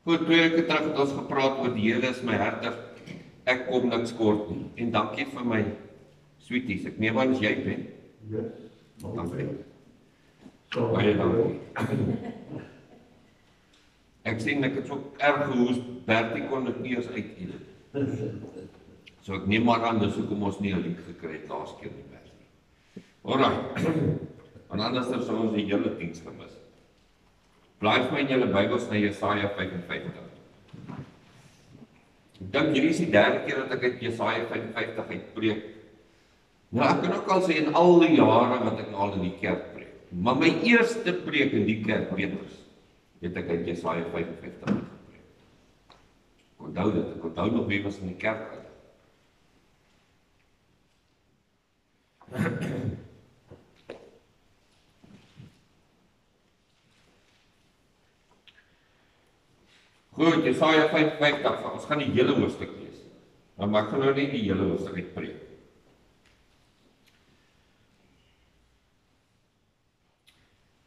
Goed, 2 weke terug het ons gepraat oor die Here is my herder, ek kom niks kort nie. En dankie vir my sweeties, ek neem aan as jy ben. Yes. Dankie. Baie dankie. Ek sien ek het so erg gehoes, Bertie kon dit nie eens uit. So ek neem maar aan, dis hoekom ons nie 'n lied gekry het laas keer nie, Bertie. Alright. Want anders sou ons die hele diens gemis. Blaai vir my in julle Bybels na Jesaja 55. Ek dink hierdie is die 3de keer dat ek uit Jesaja 55 uitpreek. Nou ek kan ook al sê in al die jare wat ek al in die kerk preek. Maar my eerste preek in die kerk, Petrus, het ek uit Jesaja 55 uitgepreek. Onthou dit, ek onthou nog wie was in die kerk uit. Goed, Jesaja 55, ons gaan die hele hoofstuk lees. Maar ek gaan nou nie die hele hoofstuk uitpreek.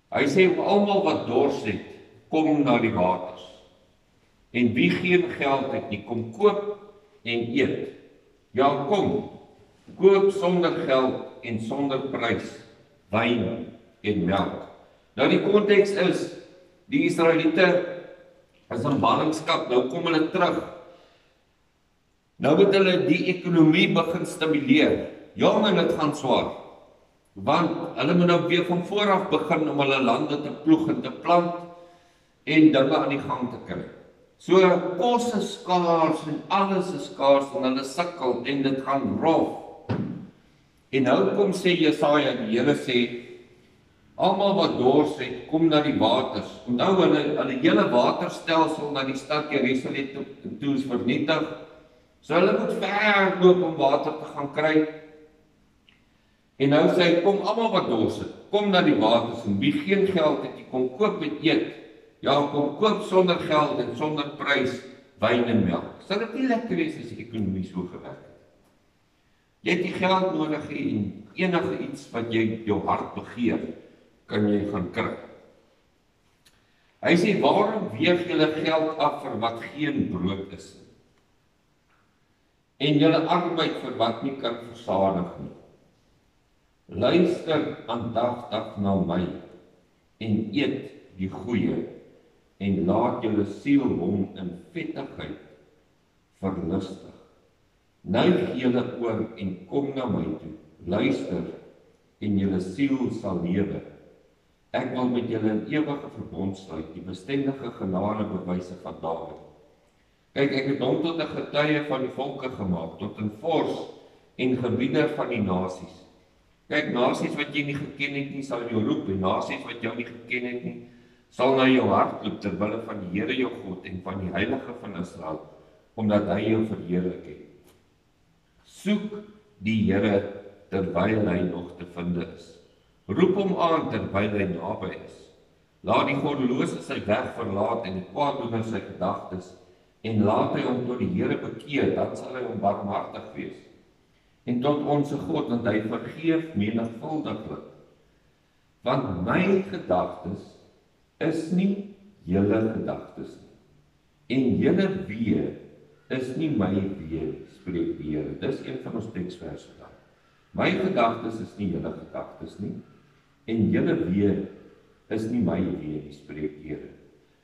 Hy sê, almal wat dors het, kom na die waters. En wie geen geld het nie, kom koop en eet. Ja, kom, koop sonder geld en sonder prys, wyn en melk. Nou die konteks is, die Israeliete is in ballingskap, nou kom hulle terug. Nou moet hulle die ekonomie begin stimuleer. Ja, maar dit gaan swaar. Want hulle moet nou weer van vooraf begin om hulle lande te ploeg en te plant en dinge aan die gang te kry. So kos is skaars en alles is skaars en hulle sukkel en dit gaan rof. En nou kom sê Jesaja, die Here sê, almal wat dors het, kom na die waters. Onthou hulle hele waterstelsel na die stad Jerusalem toe is vernietig. So hulle moet ver loop om water te gaan kry. En nou sê hy, kom almal wat dors het, kom na die waters en wie geen geld het, kom koop en eet. Ja, kom koop sonder geld en sonder prys, wyn en melk. Sal dit nie lekker wees as die ekonomie so gewerk het? Jy het die geld nodig en enige iets wat jy jou hart begeer, kan jy gaan kry. Hy sê, waarom weeg julle geld af vir wat geen brood is nie? En julle arbeid vir wat nie kan versadig nie? Luister aandagtig na my en eet die goeie en laat julle siel hom in vettigheid verlustig. Nuig julle oor en kom na my toe. Luister en julle siel sal lewe. Ek wil met julle 'n ewige verbond sluit, die bestendige genadebewyse van Dawid. Kyk, ek het hom tot 'n getuie van die volke gemaak, tot 'n vors en gebieder van die nasies. Kyk, nasies wat jy nie geken het nie, sal jou roep, en nasies wat jou nie geken het nie, sal na jou hart loop ter wille van die Here jou God en van die Heilige van Israel, omdat hy jou verheerlik het. Soek die Here terwyl hy nog te vind is. Roep hom aan terwyl hy naby is. Laat die goddelose sy weg verlaat en die kwaaddoener sy gedagtes, en laat hy hom tot die Here bekeer, dan sal hy hom barmhartig wees. En tot onze God, want hy vergeef menigvuldiglik. Want my gedagtes is nie julle gedagtes nie. En julle weë is nie my weë, spreek die Here. Dis een van ons teksverse daar. My gedagtes is nie julle gedagtes nie. En julle weë is nie my weë nie, spreek die Here.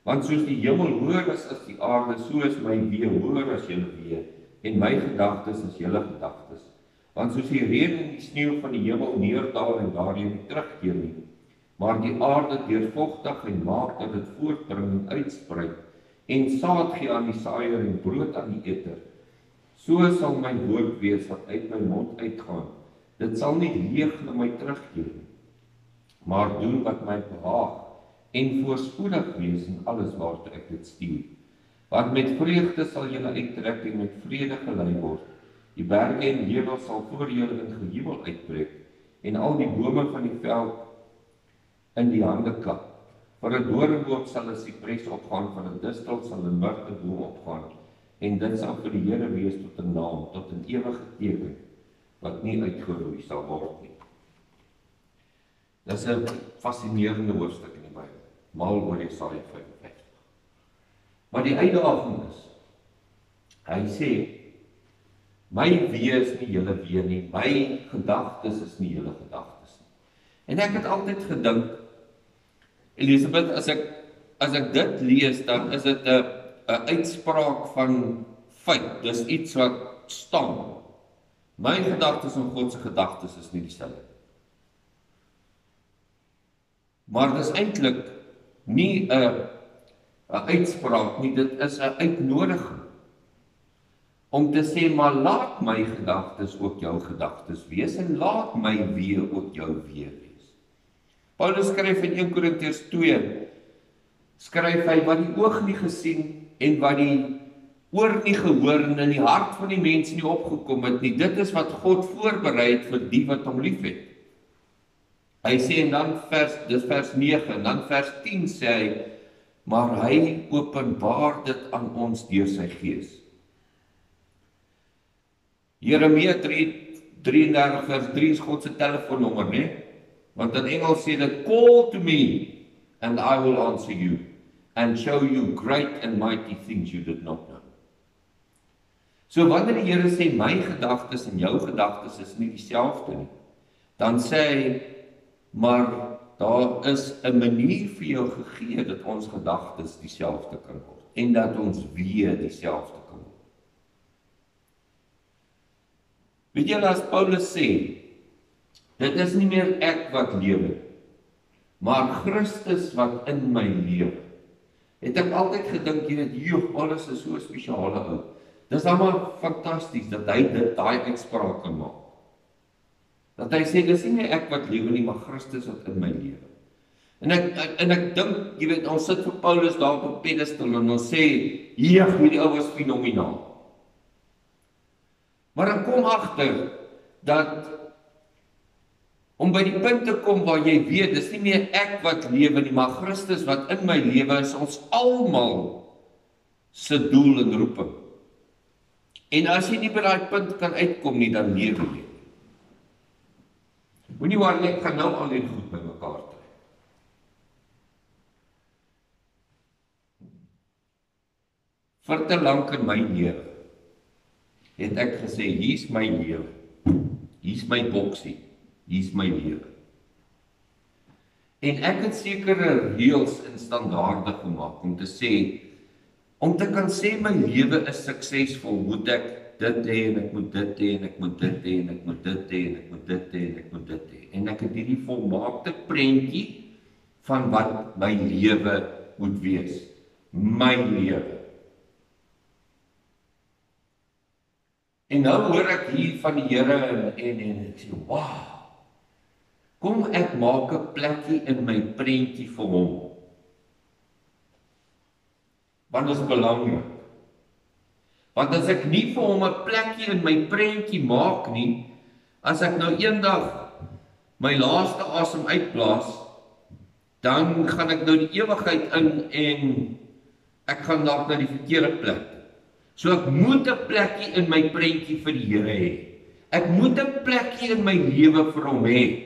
Want soos die hemel hoër is as die aarde, so is my weë hoër as julle weë, en my gedagtes is julle gedagtes. Want soos die reën en die sneeu van die hemel neerdal en daarheen nie terugkeer nie, maar die aarde deurvogtig en maak dat dit voortbring en uitsprei, en saad gee aan die saaier en brood aan die eter, so sal my woord wees wat uit my mond uitgaan. Dit sal nie leeg na my terugkeer nie, maar doen wat my behaag, en voorspoedig wees in alles waartoe ek dit stuur. Want met vreugde sal julle uittrek en met vrede gelei word. Die berge en heuwels sal voor julle in gejubel uitbreek, en al die bome van die veld in die hande klap. Vir 'n doringboom sal 'n sipres opgaan, vir 'n distel sal 'n myrteboom opgaan, en dit sal vir die Here wees tot 'n naam, tot 'n ewige teken, wat nie uitgeroei sal word nie. Dis 'n fascinerende hoofstuk in die Bybel, mal oor Jesaja 55. Maar die uitdaging is, hy sê, my wee is nie julle wee nie, my gedagtes is nie julle gedagtes nie. En ek het altyd gedink, Elisabeth, as ek dit lees, dan is dit 'n uitspraak van feit. Dis iets wat staan. My gedagtes en God se gedagtes is nie dieselfde. Maar dis eintlik nie 'n uitspraak nie, dit is 'n uitnodiging om te sê, maar laat my gedagtes ook jou gedagtes wees en laat my wee ook jou wee wees. Paulus skryf in 1 Korintiërs 2, skryf hy wat die oog nie gesien en wat die oor nie gehoor en in die hart van die mens nie opgekom het nie, dit is wat God voorberei het vir die wat hom liefhet. Hy sê en dan dis vers 9 en dan vers 10 sê hy, maar hy openbaar dit aan ons deur sy gees. Jeremia 33 vers 3 is God se telefoonnommer, né? Want in Engels sê dit, call to me and I will answer you and show you great and mighty things you did not know. So wanneer die Here sê my gedagtes en jou gedagtes is nie dieselfde nie, dan sê hy, maar daar is 'n manier vir jou gegee dat ons gedagtes dieselfde kan word en dat ons wee dieselfde kan word. Weet julle, as Paulus sê, dit is nie meer ek wat lewe, maar Christus wat in my lewe. Het ek altyd gedink, jy weet, Paulus is so 'n spesiale ou. Dis allemaal fantasties dat hy daai uitspraak kan maak. Dat hy sê, dis nie meer ek wat lewe nie, maar Christus wat in my lewe. En ek dink, jy weet, ons sit vir Paulus daar op 'n pedestal en ons sê, hierdie ou was fenomenaal. Maar ek kom agter dat om by die punt te kom waar jy weet, dis nie meer ek wat lewe nie, maar Christus wat in my lewe is, ons almal se doel en roeping. En as jy nie by daai punt kan uitkom nie, dan lewe jy. Moenie worry, ek gaan nou al die goed by mekaar trek. Vir te lank in my lewe het ek gesê, hier's my lewe, hier's my boksie, hier's my lewe. En ek het sekere reëls en standaarde gemaak om te sê, om te kan sê my lewe is suksesvol, moet ek dit hê en ek moet dit hê en ek moet dit hê en ek moet dit hê en ek moet dit hê en ek moet dit hê. En ek het hierdie volmaakte prentjie van wat my lewe moet wees. My lewe. En nou hoor ek hier van die Here en ek sê, wow, kom ek maak 'n plekkie in my prentjie vir hom. Want dit is belangrik. Want as ek nie vir hom 'n plekkie in my prentjie maak nie, as ek nou eendag my laaste asem uitblaas, dan gaan ek nou die ewigheid in en ek gaan dalk na die verkeerde plek. So ek moet 'n plekkie in my prentjie vir die Here hê. Ek moet 'n plekkie in my lewe vir hom hê.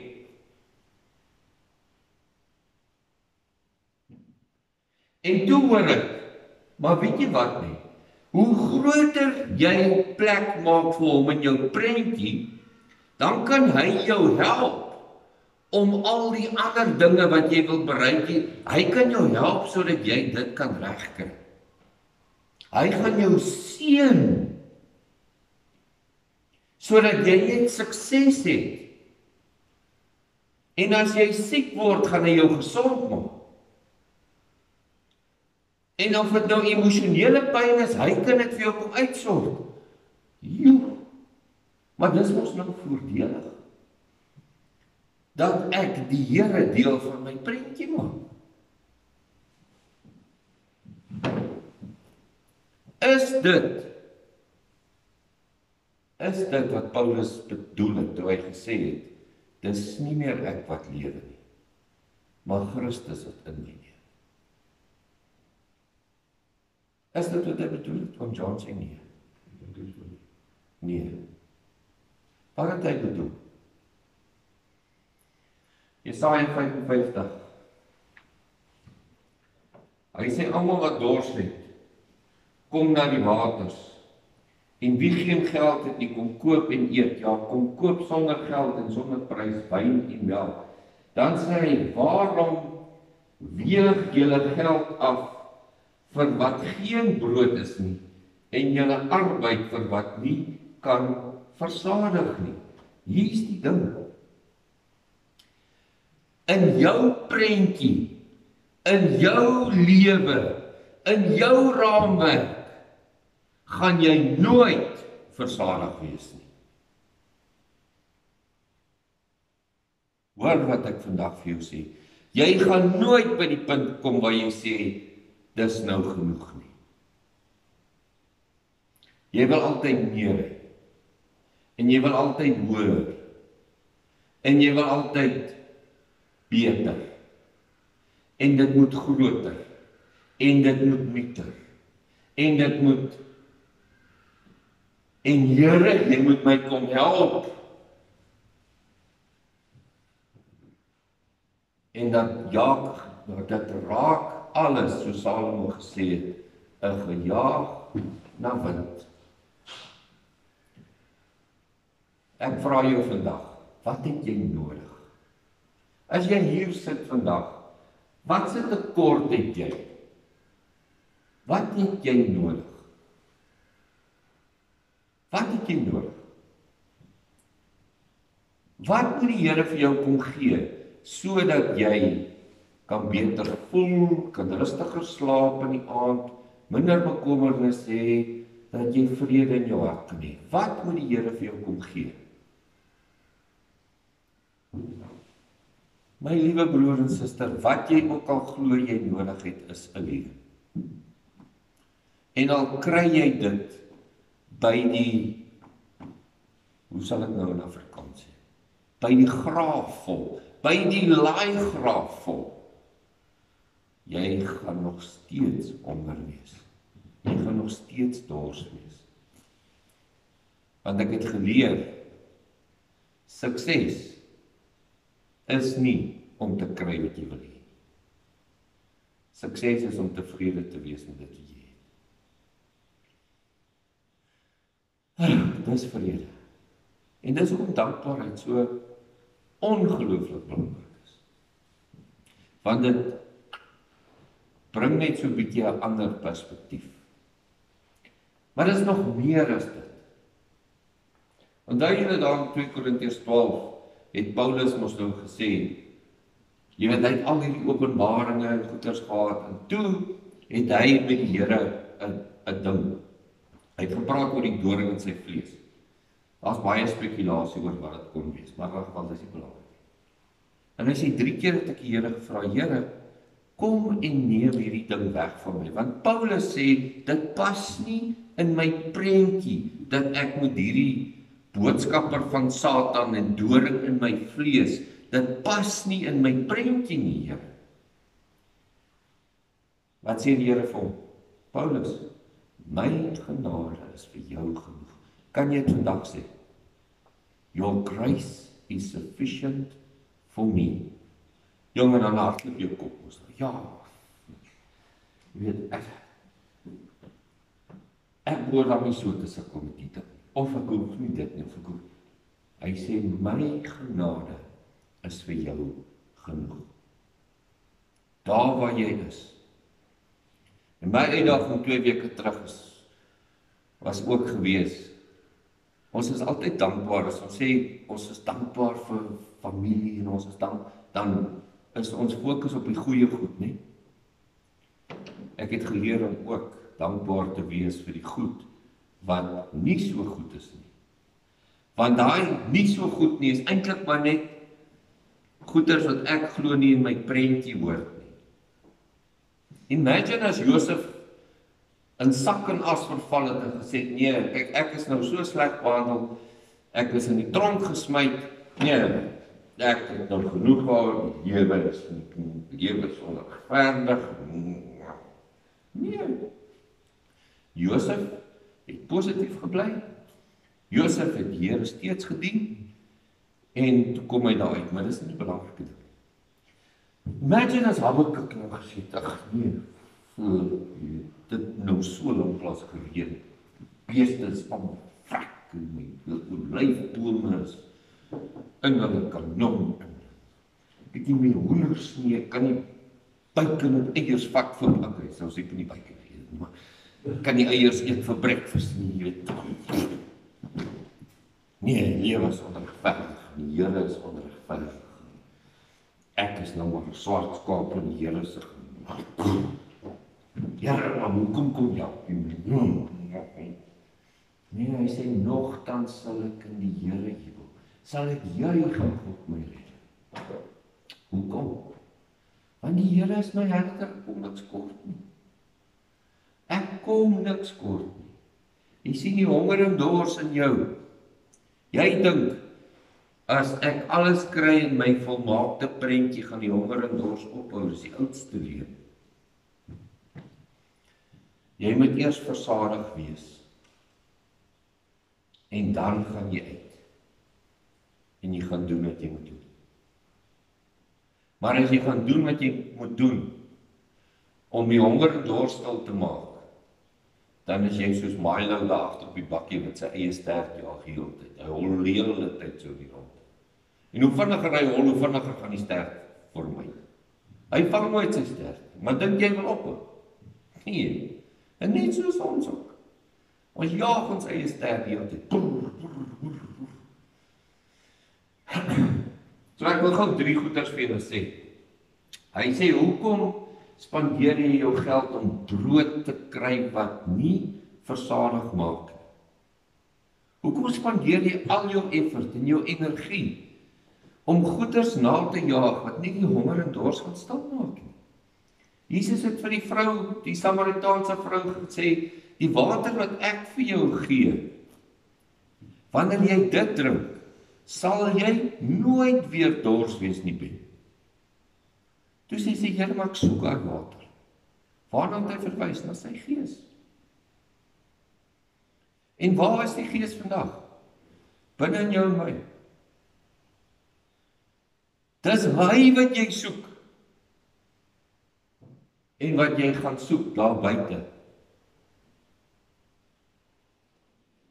En toe hoor ek, maar weet jy wat nie? Hoe groter jy plek maak vir hom in jou prentjie, dan kan hy jou help om al die ander dinge wat jy wil bereik, hy kan jou help sodat jy dit kan regkry. Hy gaan jou seën sodat jy net sukses het. En as jy siek word, gaan hy jou gesond maak. En of dit nou emosionele pyn is, hy kan dit vir jou kom uitsorg. Maar dis mos nou voordelig dat ek die Here deel van my prentjie maak. Is dit wat Paulus bedoel het toe hy gesê het, dis nie meer ek wat lewe nie, maar Christus wat in my lewe. Is dit wat hy bedoel het? Kom John sê nee. Nee. Wat het hy bedoel? Jesaja 55. Hy sê almal wat dors het, kom na die waters. En wie geen geld het nie, kom koop en eet. Ja, kom koop sonder geld en sonder prys wyn en melk. Dan sê hy, waarom weeg julle geld af vir wat geen brood is nie, en julle arbeid vir wat nie kan versadig nie. Hier is die ding. In jou prentjie, in jou lewe, in jou raamwerk, gaan jy nooit versadig wees nie. Hoor wat ek vandag vir jou sê. Jy gaan nooit by die punt kom waar jy sê, dis nou genoeg nie. Jy wil altyd meer hê. En jy wil altyd hoër. En jy wil altyd beter. En dit moet groter. En dit moet meter. En dit moet... En Here, jy moet my kom help. En dat raak alles, soos Salomo gesê het, 'n gejaag na wind. Ek vra jou vandag, wat het jy nodig? As jy hier sit vandag, wat se tekort het jy? Wat het jy nodig? Wat het jy nodig? Wat moet die Here vir jou kom gee, sodat jy kan beter voel, kan rustiger slaap in die aand, minder bekommernis hê, dat jy vrede in jou hart kan hê? Wat moet die Here vir jou kom gee? My liewe broer en suster, wat jy ook al glo jy nodig het, is 'n lewe. En al kry jy dit by die, hoe sal ek nou in Afrikaans sê, by die graafvol, by die laaigraafvol, jy gaan nog steeds honger wees. Jy gaan nog steeds dors wees. Want ek het geleer, sukses is nie om te kry wat jy wil hê. Sukses is om tevrede te wees met dit wat jy het. Dis vrede. En dis hoekom dankbaarheid so ongelooflik belangrik is. Want dit bring net so 'n bietjie 'n ander perspektief. Maar dit is nog meer as dit. Onthou julle daar in 2 Korintiërs 12 het Paulus mos nou gesê, jy weet, hy het al hierdie openbaringe en goeders gehad, en toe het hy met die Here 'n ding. Hy het gepraat oor die doring in sy vlees. Daar's baie spekulasie oor wat dit kon wees, maar in geval dis nie belangrik. En hy sê 3 keer het ek die Here gevra, Here, kom en neem hierdie ding weg van my. Want Paulus sê, dit pas nie in my prentjie, dat ek moet hierdie boodskapper van Satan en doring in my vlees, dit pas nie in my prentjie nie, Here. Wat sê die Here vir hom? Paulus, my genade is vir jou genoeg. Kan jy dit vandag sê? Your grace is sufficient for me. Jong, en dan hardloop jou kop. Ja, jy weet, ek hoor dan nie so te sukkel met die ding. Of ek hoef nie dit nie, of ek hoef. Hy sê, my genade is vir jou genoeg. Daar waar jy is. En my uitdaging 2 weke terug was ook gewees. Ons is altyd dankbaar, as ons sê, ons is dankbaar vir familie, en ons is dan is ons fokus op die goeie goed, nie? Ek het geleer om ook dankbaar te wees vir die goed, wat nie so goed is nie. Want daai nie so goed nie, is eintlik maar net goeders wat ek glo nie in my prentjie hoort nie. Imagine as Josef in sak en as verval het en gesê, nee, kyk, ek is nou so sleg behandel, ek is in die tronk gesmyd, nee, ek het nou genoeg gehad, die lewe is onregverdig. Nee. Josef het positief gebly. Josef het die Here steeds gedien, en toe kom hy daar uit, maar dis nie die belangrike ding. Imagine as Habakuk nou gesê het, ag nee, dit nou so lank plaas gereën. Beeste is van vrek en my olyfbome is in hulle kanon. Ek het nie hoenders nie, ek kan nie buik en met eiers vat vir okay, sou ek nie buik eet, maar kan nie eiers eet vir breakfast nie, jy weet. Nee, lewe is onregverdig, die Here is onregverdig. Ek is nou maar 'n swart skaap in die Here se Here, maar hoekom kom jy op my? Nee, hy sê, nogtans sal ek in die Here jubel, sal ek juig en God my red. Hoekom? Want die Here is my herder, ek kom niks kort nie. Ek kom niks kort nie. Jy sien die honger en dors in jou. Jy dink, as ek alles kry in my volmaakte prentjie, gaan die honger en dors ophou, dis die oudste leer. Jy moet eers versadig wees. En dan gaan jy uit. En jy gaan doen wat jy moet doen. Maar as jy gaan doen wat jy moet doen, om die honger en dors stil te maak, dan is jy soos Milo daar agter op die bakkie met sy eie stert jaag die hele tyd. Hy hol die hele tyd so die rond. En hoe vinniger hy hol, hoe vinniger gaan die stert vermy. Hy vang nooit sy stert, maar dink jy wil ophou? Nee, en net soos ons ook. Ons jaag ons eie stert die hele tyd. So ek wil gou 3 goeders vir julle sê. Hy sê, hoekom spandeer jy jou geld om brood te kry wat nie versadig maak nie? Hoekom spandeer jy al jou effort en jou energie om goeders na te jaag wat nie die honger en dors gaan stil maak nie? Jesus het vir die vrou, die Samaritaanse vrou gesê, die water wat ek vir jou gee, wanneer jy dit drink, sal jy nooit weer dors wees nie, Ben. Toe sê sy, Here, maar ek soek haar water. Waarna het hy verwys? Na sy gees. En waar is die gees vandag? Binne in jou en my. Dis hy wat jy soek. En wat jy gaan soek daar buite.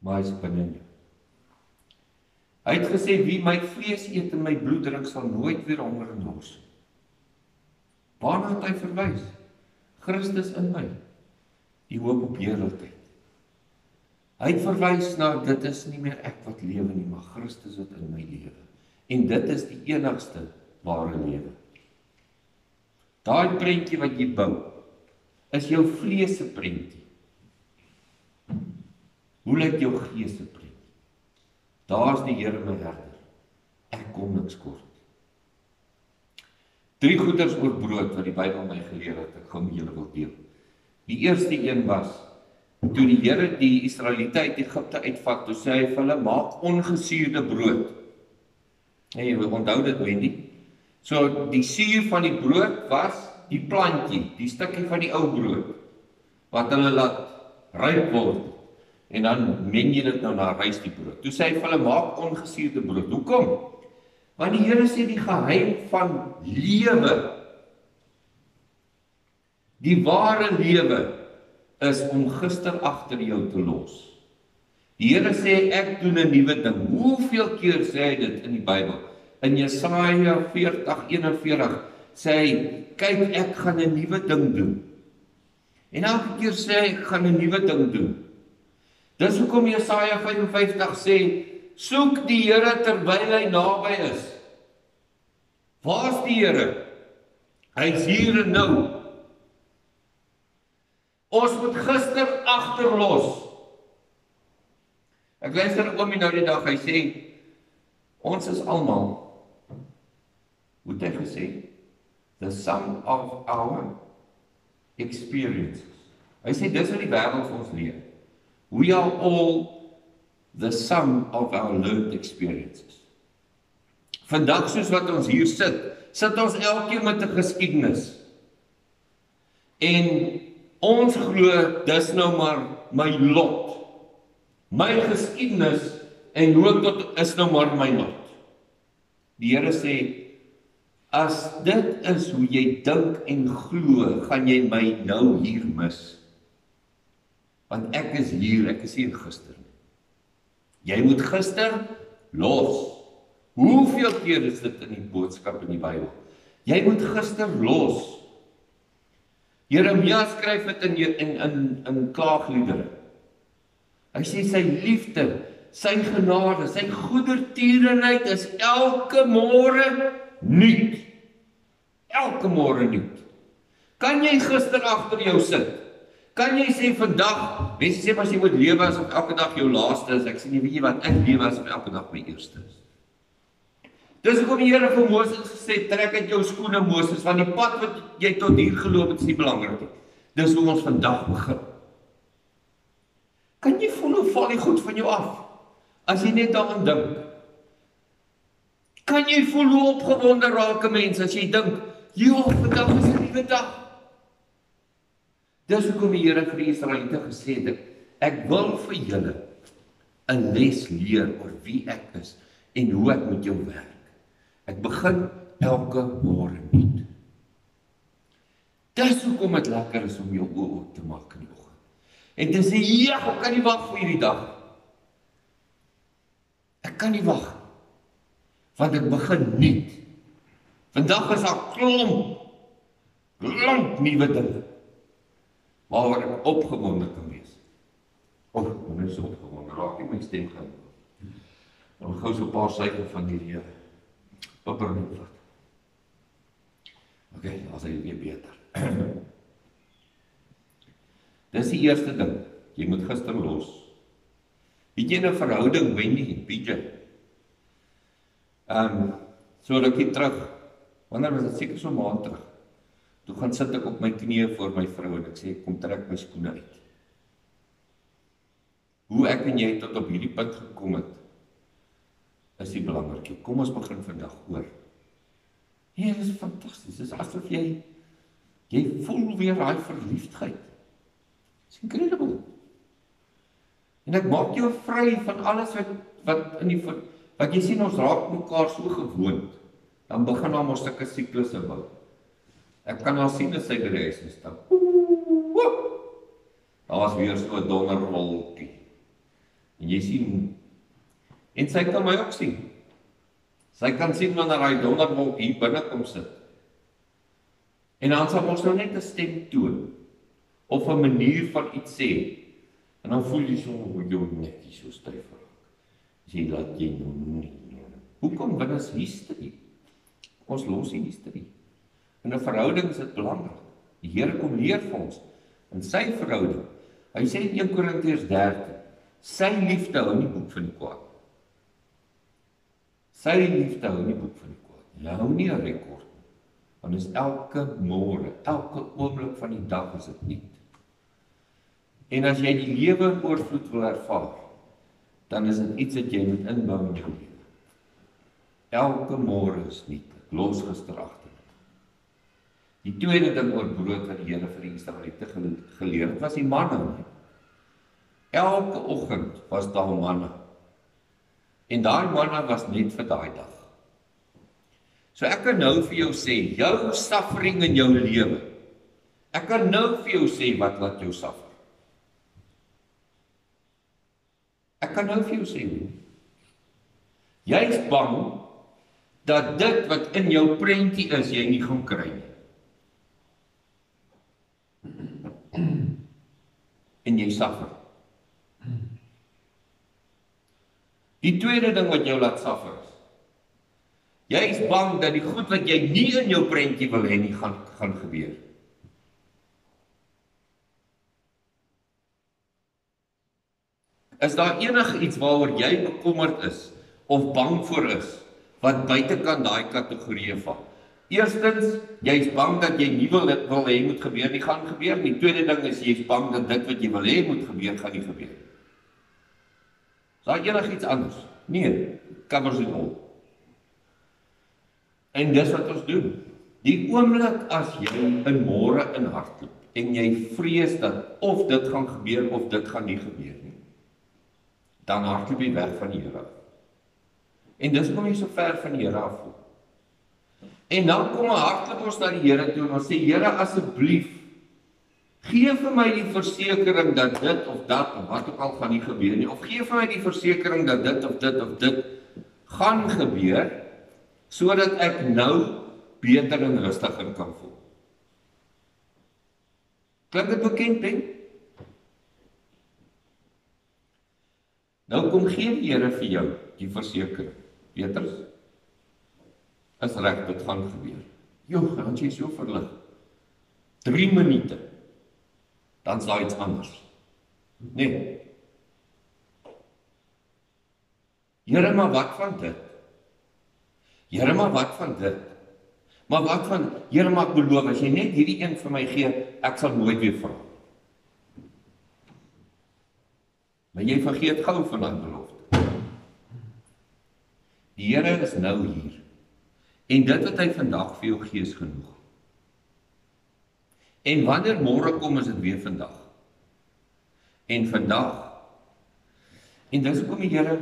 Maar hy is binne in jou. Hy het gesê, wie my vlees eet en my bloed drink, sal nooit weer honger en dors. Waarna het hy verwys? Christus in my, die hoop op heerlikheid. Hy het verwys na, dit is nie meer ek wat lewe nie, maar Christus wat in my lewe. En dit is die enigste ware lewe. Daai prentjie wat jy bou, is jou vlees se prentjie. Hoe lyk jou gees se prentjie? Daar's die Here my herder. Ek kom niks kort. 3 goeders oor brood wat die Bybel my geleer het, ek gaan met julle wil deel. Die eerste een was, toe die Here die Israeliete uit Egipte uitvat, toe sê hy vir hulle, maak ongesuurde brood. En jy onthou dit, Wendy? So, die suur van die brood was die plantjie, die stukkie van die ou brood, wat hulle laat ryp word, en dan meng jy dit nou na rys die brood. Toe sê hy vir hulle, maak ongesuurde brood. Hoekom? Want die Here sê die geheim van lewe, die ware lewe, is om gister agter jou te los. Die Here sê, ek doen 'n nuwe ding. Hoeveel keer sê hy dit in die Bybel? In Jesaja 40:41 sê hy, kyk, ek gaan 'n nuwe ding doen. En elke keer sê hy, ek gaan 'n nuwe ding doen. Dis hoekom Jesaja 55 sê, soek die Here terwyl hy naby is. Waar's die Here? Hy is hier en nou. Ons moet gister agterlos. Ek luister oomie nou die dag, hy sê, ons is almal, hoe het hy gesê, the sum of our experiences. Hy sê, dis wat die wêreld vir ons leer. We are all the sum of our learned experiences. Vandag soos wat ons hier sit ons elkeen met 'n geskiedenis. En ons glo, dis nou maar my lot. My geskiedenis en hoe ek tot is nou maar my lot. Die Here sê, As dit is hoe jy dink en glo, gaan jy my nou hier mis. Want ek is hier, ek is hier gister. Jy moet gister los. Hoeveel keer is dit in die boodskap in die Bybel? Jy moet gister los. Jeremia skryf dit in klaagliedere. Hy sê sy liefde, sy genade, sy goedertierenheid is elke môre nuut. Elke môre nuut. Kan jy gister agter jou sit? Kan jy sê vandag, mense sê as jy moet lewe asof elke dag jou laaste is, ek sê nie, weet jy wat, ek lewe asof elke dag my eerste is. Dis hoekom die Here vir Moses gesê, trek uit jou skoene Moses, want die pad wat jy tot hier geloop het is nie belangrik nie. Dis hoe ons vandag begin. Kan jy voel hoe val die goed van jou af, as jy net daaraan dink? Kan jy voel hoe opgewonde raak 'n mens, as jy dink, ja, vandag is 'n nuwe dag. Dis hoekom die Here vir die Israeliete gesê het, ek wil vir julle 'n les leer oor wie ek is, en hoe ek met jou werk. Ek begin elke môre nuut. Dis hoekom dit lekker is om jou oë oop te maak in die oggend. En te sê, ja, ek kan nie wag vir hierdie dag. Ek kan nie wag, want ek begin nuut. Vandag is daar klomp nuwe dinge, waaroor ek opgewonde kan wees. Ek is so opgewonde, raak nie my stem gaan. Dan gou so 'n paar syfer van hierdie peppermint vat. Okay, as hy weer beter. Dis die eerste ding, jy moet gister los. Het jy 'n verhouding, Wendy, PJ? So rukkie terug, wanneer was dit seker so 'n maand terug, toe gaan sit ek op my knieë voor my vrou en ek sê, kom trek my skoene uit. Hoe ek en jy tot op hierdie punt gekom het, is die belangrike. Kom ons begin vandag oor. Nee, dit is fantasties. Dit is asof jy voel weer daai verliefdheid. It's incredible. En ek maak jou vry van alles wat jy sien, ons raak mekaar so gewoond. Dan begin daar mos 'n siklusse bou. Ek kan al sien as sy by die huis stap. Daar was weer so 'n donderwolkie. En jy sien, en sy kan my ook sien. Sy kan sien wanneer hy donderwolk hier binne kom sit. En dan sal ons nou net 'n stem toon, of 'n manier van iets sê. En dan voel jy so, hoe jou nekkie so styf raak. Jy laat jy nou nie. Hoekom? Want dit is hysterie. Ons los die hysterie. In 'n verhouding is dit belangrik. Die Here kom leer vir ons in sy verhouding. Hy sê in 1 Korintiërs 13, sy liefde hou nie boek van die kwaad. Sy liefde hou nie boek van die kwaad. Hy hou nie 'n rekord nie. Want dit is elke môre, elke oomblik van die dag is dit nuut. En as jy die lewe in oorvloed wil ervaar, dan is dit iets wat jy moet inbou in jou lewe. Elke môre is nuut. Ek los gister agter. Die tweede ding oor brood wat die Here vir die Israeliete geleer het, was die manna. Elke oggend was daar manna. En daai manna was net vir daai dag. So ek kan nou vir jou sê, jou suffering in jou lewe. Ek kan nou vir jou sê wat laat jou suffer. Ek kan nou vir jou sê, jy is bang dat dit wat in jou prentjie is, jy nie gaan kry nie. En jy suffer. Die tweede ding wat jou laat suffer is, jy is bang dat die goed wat jy nie in jou prentjie wil hê nie gaan gebeur. Is daar enige iets waaroor jy bekommerd is of bang voor is wat buitekant daai kategorie val? Eerstens, jy is bang dat jy nie wil hê moet gebeur nie, gaan gebeur nie. Tweede ding is jy is bang dat dit wat jy wil hê moet gebeur, gaan nie gebeur. Is daar enigiets anders? Nee, covers it all. En dis wat ons doen. Die oomblik as jy in môre in hardloop en jy vrees dat of dit gaan gebeur of dit gaan nie gebeur nie, dan hardloop jy weg van die Here af. En dis kom jy so ver van die Here af voel. En dan kom hardloop ons na die Here toe en ons sê, Here, asseblief, gee vir my die versekering dat dit of dat, of wat ook al gaan nie gebeur nie, of gee vir my die versekering dat dit of dit of dit gaan gebeur, sodat ek nou beter en rustiger kan voel. Klink dit bekend, hè? Nou kom gee die Here vir jou die versekering. Petrus, is reg, dit gaan gebeur. Dan jy so verlig. 3 minute, dan is daar iets anders. Nee. Here, maar wat van dit? Here, maar wat van dit? Maar wat van, Here, maar ek beloof, as jy net hierdie een vir my gee, ek sal nooit weer vra. Maar jy vergeet gou van daai belofte. Die Here is nou hier. En dit wat hy vandag vir jou gee is genoeg. En wanneer môre kom, is dit weer vandag. En vandag. En dis hoekom die Here,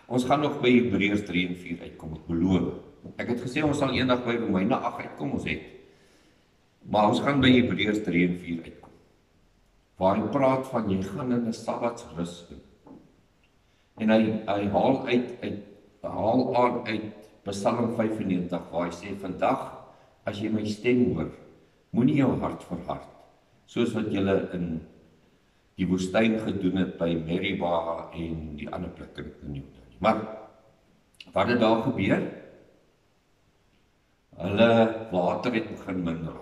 ons gaan nog by Hebreërs 3 en 4 uitkom, ek beloof. Ek het gesê ons sal eendag by Romeine 8 uitkom, ons het. Maar ons gaan by Hebreërs 3 en 4 uitkom. Waar hy praat van jy gaan in 'n Sabbatsrus in. En hy haal aan uit Psalm 95 waar hy sê, vandag as jy my stem hoor, moenie jou hart verhard, soos wat julle in die woestyn gedoen het by Meribah en die ander plekke in Juda. Maar wat het daar gebeur? Hulle water het begin min raak.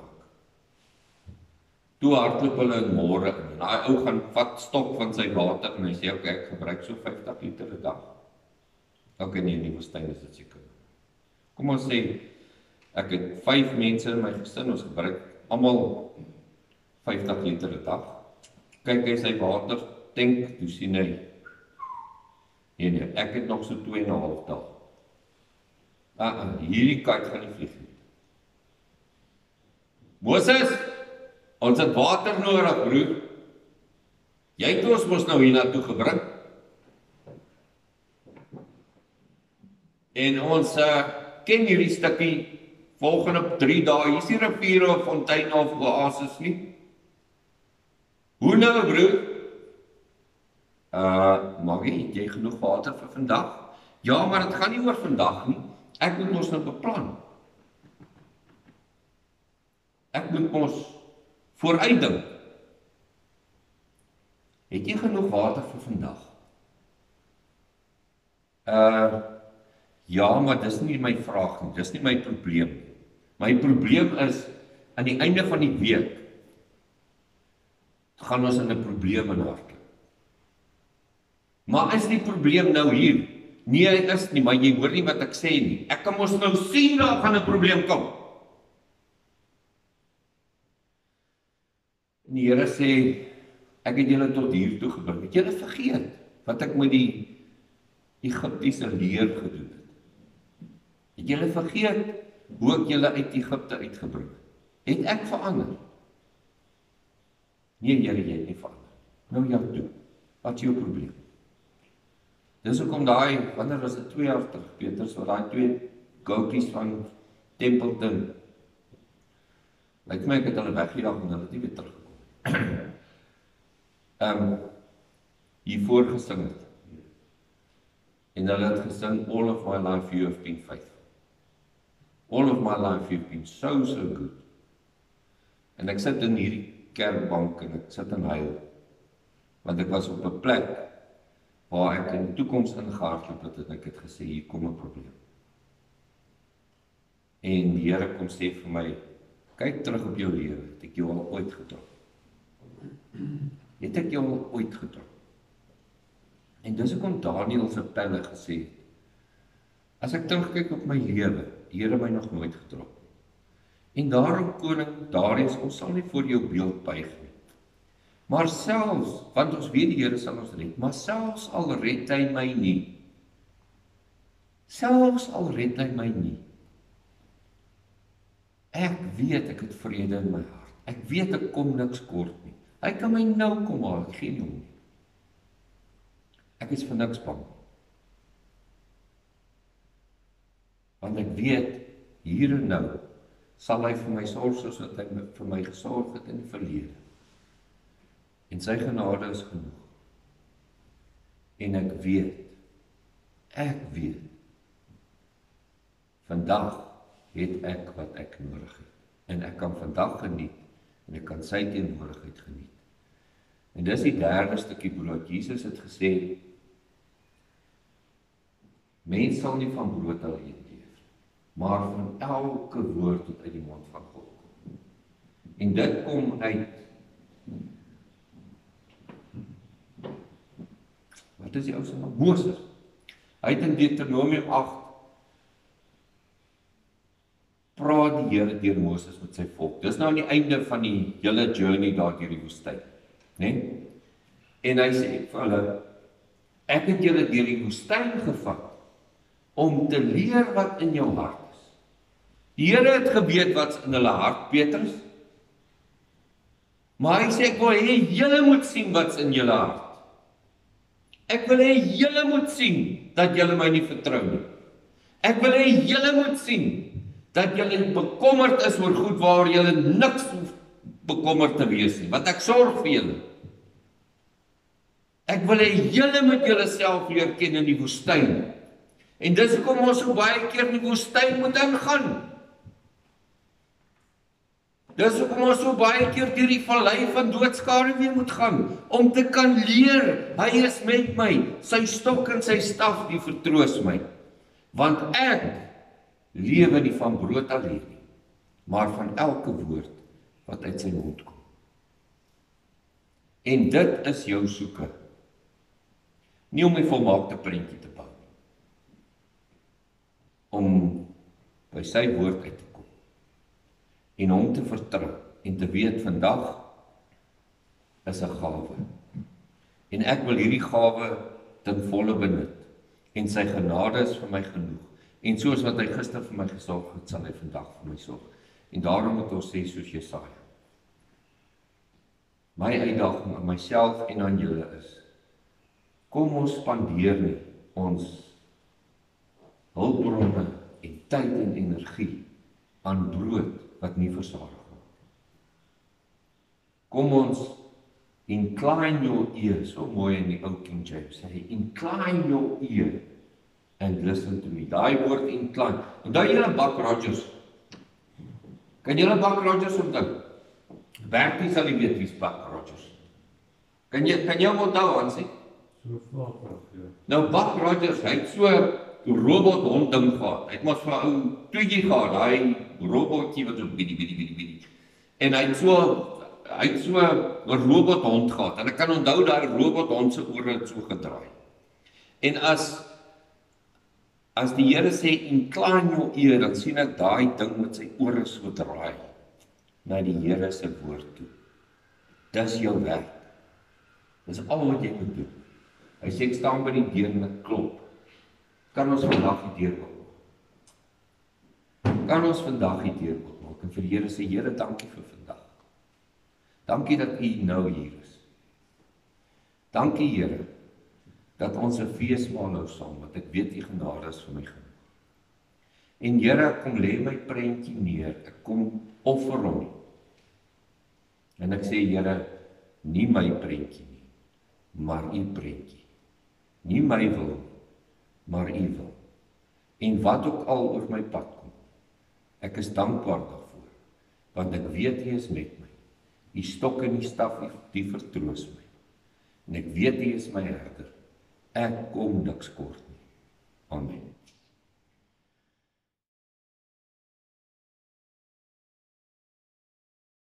Toe hardloop hulle in môre in. En daai ou gaan vat stok van sy water en hy sê, okay, ek gebruik so 50 liter 'n dag. Okay, nee, in die woestyn is dit seker. Kom ons sê, ek het 5 mense in my gesin, ons gebruik almal 50 liter 'n dag. Kyk hy sy water tank, toe sien hy, nee, ek het nog so 2,5 dae. Hierdie kite gaan nie vlieg nie. Moses, ons het water nodig, broer. Jy het ons mos nou hiernatoe gebring. En ons ken hierdie stukkie volgende 3 dae. Hier is nie riviere of fonteine of oases nie. Hoe nou, broer? Maggie, het jy genoeg water vir vandag? Ja, maar dit gaan nie oor vandag nie. Ek moet ons nou beplan. Ek moet ons vooruitdink. Het jy genoeg water vir vandag? Ja, maar dis nie my vraag nie, dis nie my probleem. My probleem is, aan die einde van die week, gaan ons in 'n probleem inhardloop. Maar is die probleem nou hier? Nee, hy is nie, maar jy hoor nie wat ek sê nie. Ek kan mos nou sien daar gaan 'n probleem kom. En die Here sê, ek het julle tot hier toe gebring. Het julle vergeet wat ek met die Egiptiese leer gedoen het? Het julle vergeet hoe ek julle uit Egipte uitgebring het? Het ek verander? Nee, Here, jy het nie verander. Nou ja, toe. Wat is jou probleem? Dis hoekom wanneer was dit 2 jaar terug, Petrus, wat daai 2 goutjies van Templeton, lyk my ek het hulle weggejaag en hulle het nie weer teruggekom. Hiervoor gesing het. En hulle het gesing, all of my life you have been faithful. All of my life you've been so good. En ek sit in hierdie kerkbank en ek sit en huil, want ek was op 'n plek waar ek in die toekoms ingehardloop het en ek het gesê, hier kom 'n probleem. En die Here kom sê vir my, kyk terug op jou lewe, het ek jou al ooit getrok? Het ek jou al ooit getrok? En dis hoekom Daniël se pelle gesê het, as ek terugkyk op my lewe, die Here my nog nooit getrok. En daarom koning Darius, ons sal nie voor jou beeld buig nie. Maar selfs, want ons weet die Here sal ons red, maar selfs al red hy my nie. Selfs al red hy my nie. Ek weet ek het vrede in my hart. Ek weet ek kom niks kort nie. Hy kan my nou kom haal, ek gee nie om nie. Ek is vir niks bang. Want ek weet, hier en nou, sal hy vir my sorg soos wat hy vir my gesorg het in die verlede. En sy genade is genoeg. En ek weet, vandag het ek wat ek nodig het. En ek kan vandag geniet, en ek kan sy teenwoordigheid geniet. En dis die derde stukkie brood. Jesus het gesê, mens sal nie van brood alleen leef, maar van elke woord wat uit die mond van God kom. En dit kom uit, wat is die ou se naam? Moses. Hy het in Deuteronomium 8 praat die Here deur Moses met sy volk. Dis nou aan die einde van die hele journey daar deur die woestyn, né? En hy sê vir hulle, ek het julle deur die woestyn gevat om te leer wat in jou hart is. Die Here het geweet wat's in hulle hart, Petrus. Maar hy sê, ek wil hê julle moet sien wat's in julle hart. Ek wil hê julle moet sien dat julle my nie vertrou nie. Ek wil hê julle moet sien dat julle bekommerd is oor goed waar julle niks hoef bekommerd te wees nie, want ek sorg vir julle. Ek wil hê julle moet julleself leer ken in die woestyn. En dis hoekom ons so baie keer in die woestyn moet ingaan. Dis hoekom ons so baie keer deur die vallei van doodskaduwee moet gaan, om te kan leer, hy is met my, sy stok en sy staf die vertroos my. Want ek lewe nie van brood alleen nie, maar van elke woord wat uit sy mond kom. En dit is jou soeke. Nie om 'n volmaakte prentjie te bou nie, om by sy woord uit te kom, en hom te vertrou, en te weet vandag is 'n gawe. En ek wil hierdie gawe ten volle benut, en sy genade is vir my genoeg. En soos wat hy gister vir my gesorg het, sal hy vandag vir my sorg. En daarom moet ons sê soos Jesaja. My uitdaging aan myself en aan julle is, kom ons spandeer nie ons hulpbronne en tyd en energie aan brood wat nie versadig word. Kom ons incline your ear, so mooi in die ou King James sê, incline your ear and listen to me. Daai woord incline. Onthou julle Buck Rogers? Kan julle Buck Rogers onthou? Bertie sal nie weet wie's Buck Rogers. Kan jy hom onthou, Hansie? So vaag, ja. Nou Buck Rogers, hy het so 'n robothond ding gehad. Hy het mos vir 'n ou toetjie gehad, daai robotjie wat so bietjie. En hy het so 'n robothond gehad. En ek kan onthou daai robothond se ore het so gedraai. En as die Here sê incline your ear, dan sien ek daai ding met sy ore so draai na die Here se woord toe. Dis jou werk. Dis al wat jy moet doen. Hy sê ek staan by die deur en ek klop. Kan ons vandag die deur oopmaak? Kan ons vandag die deur oopmaak? En vir die Here sê, Here, dankie vir vandag. Dankie dat U nou hier is. Dankie, Here, dat ons 'n feesmaal hou saam, want ek weet U genade is vir my genoeg. En Here, ek kom lê my prentjie neer, ek kom offer hom. En ek sê, Here, nie my prentjie nie, maar U prentjie. Nie my wil, maar U wil. En wat ook al oor my pad kom, ek is dankbaar daarvoor, want ek weet U is met my. U stok en U staf, die vertroos my. En ek weet U is my herder. Ek kom niks kort nie. Amen.